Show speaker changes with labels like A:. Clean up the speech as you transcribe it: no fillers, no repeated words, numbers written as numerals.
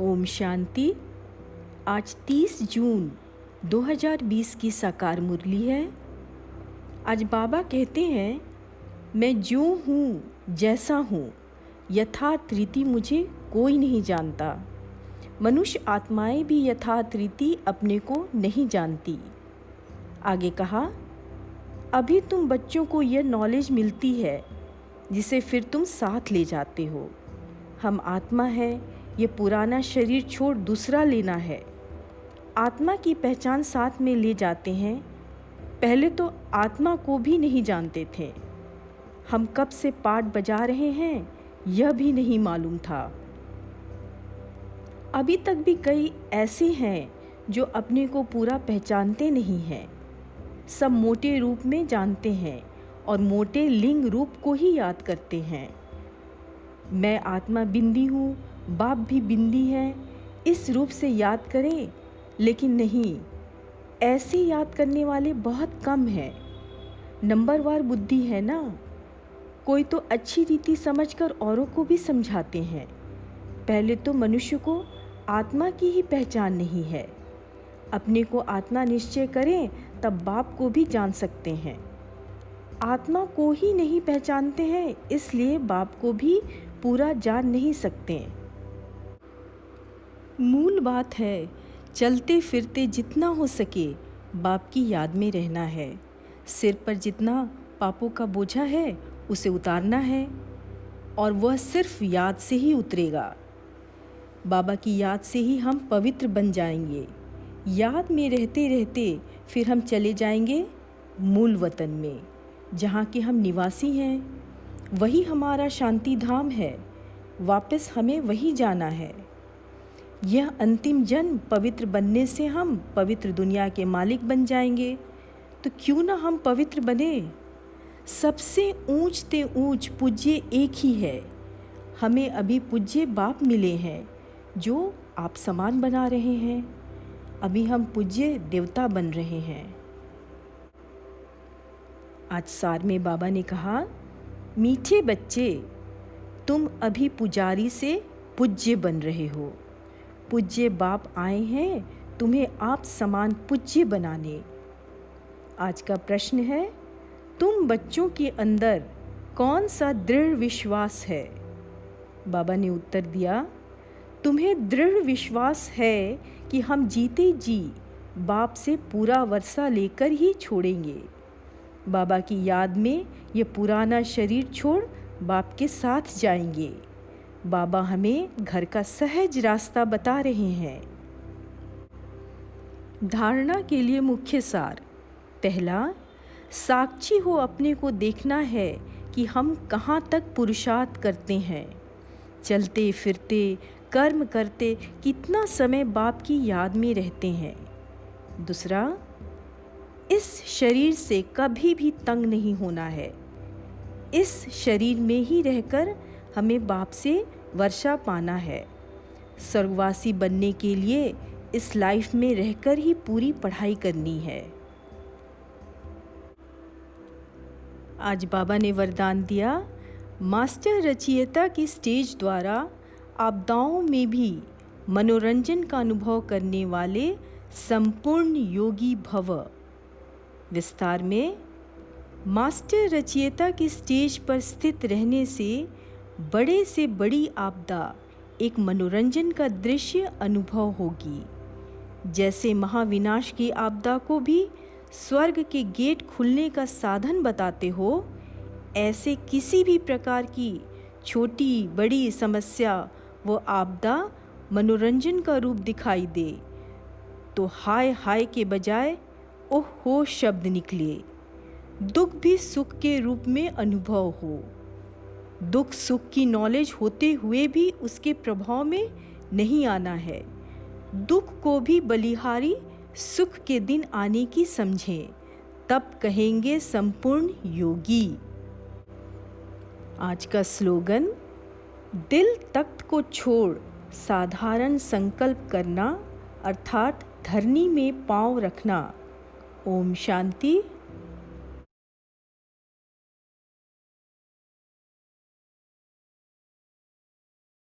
A: ओम शांति। आज 30 जून 2020 की साकार मुरली है। आज बाबा कहते हैं, मैं जो हूँ जैसा हूँ, यथार्थ रीति मुझे कोई नहीं जानता। मनुष्य आत्माएं भी यथार्थ रीति अपने को नहीं जानती। आगे कहा, अभी तुम बच्चों को यह नॉलेज मिलती है जिसे फिर तुम साथ ले जाते हो। हम आत्मा है, ये पुराना शरीर छोड़ दूसरा लेना है। आत्मा की पहचान साथ में ले जाते हैं। पहले तो आत्मा को भी नहीं जानते थे। हम कब से पाठ बजा रहे हैं यह भी नहीं मालूम था। अभी तक भी कई ऐसे हैं जो अपने को पूरा पहचानते नहीं हैं। सब मोटे रूप में जानते हैं और मोटे लिंग रूप को ही याद करते हैं। मैं आत्मा बिंदी हूँ, बाप भी बिंदी है, इस रूप से याद करें, लेकिन नहीं, ऐसे याद करने वाले बहुत कम हैं। नंबरवार बुद्धि है ना। कोई तो अच्छी रीति समझकर औरों को भी समझाते हैं। पहले तो मनुष्य को आत्मा की ही पहचान नहीं है। अपने को आत्मा निश्चय करें तब बाप को भी जान सकते हैं। आत्मा को ही नहीं पहचानते हैं, इसलिए बाप को भी पूरा जान नहीं सकते। मूल बात है, चलते फिरते जितना हो सके बाप की याद में रहना है। सिर पर जितना पापों का बोझा है उसे उतारना है, और वह सिर्फ याद से ही उतरेगा। बाबा की याद से ही हम पवित्र बन जाएंगे। याद में रहते रहते फिर हम चले जाएंगे मूल वतन में, जहाँ के हम निवासी हैं। वही हमारा शांति धाम है। वापस हमें वही जाना है। यह अंतिम जन्म पवित्र बनने से हम पवित्र दुनिया के मालिक बन जाएंगे। तो क्यों ना हम पवित्र बने। सबसे ऊंच ते ऊंच पूज्य एक ही है। हमें अभी पूज्य बाप मिले हैं जो आप समान बना रहे हैं। अभी हम पूज्य देवता बन रहे हैं। आज सार में बाबा ने कहा, मीठे बच्चे, तुम अभी पुजारी से पूज्य बन रहे हो। पूज्य बाप आए हैं तुम्हें आप समान पूज्य बनाने। आज का प्रश्न है, तुम बच्चों के अंदर कौन सा दृढ़ विश्वास है। बाबा ने उत्तर दिया, तुम्हें दृढ़ विश्वास है कि हम जीते जी बाप से पूरा वर्षा लेकर ही छोड़ेंगे। बाबा की याद में ये पुराना शरीर छोड़ बाप के साथ जाएंगे। बाबा हमें घर का सहज रास्ता बता रहे हैं। धारणा के लिए मुख्य सार। पहला, साक्षी हो अपने को देखना है कि हम कहाँ तक पुरुषार्थ करते हैं। चलते फिरते कर्म करते कितना समय बाप की याद में रहते हैं। दूसरा, इस शरीर से कभी भी तंग नहीं होना है। इस शरीर में ही रहकर हमें बाप से वर्षा पाना है। स्वर्गवासी बनने के लिए इस लाइफ में रहकर ही पूरी पढ़ाई करनी है। आज बाबा ने वरदान दिया, मास्टर रचयिता की स्टेज द्वारा आपदाओं में भी मनोरंजन का अनुभव करने वाले संपूर्ण योगी भव। विस्तार में, मास्टर रचयिता की स्टेज पर स्थित रहने से बड़ी आपदा एक मनोरंजन का दृश्य अनुभव होगी। जैसे महाविनाश की आपदा को भी स्वर्ग के गेट खुलने का साधन बताते हो, ऐसे किसी भी प्रकार की छोटी बड़ी समस्या वो आपदा मनोरंजन का रूप दिखाई दे तो हाय हाय के बजाय ओह हो शब्द निकले। दुख भी सुख के रूप में अनुभव हो। दुख सुख की नॉलेज होते हुए भी उसके प्रभाव में नहीं आना है। दुख को भी बलिहारी सुख के दिन आने की समझें, तब कहेंगे संपूर्ण योगी। आज का स्लोगन, दिल तख्त को छोड़ साधारण संकल्प करना, अर्थात धरनी में पांव रखना। ओम शांति।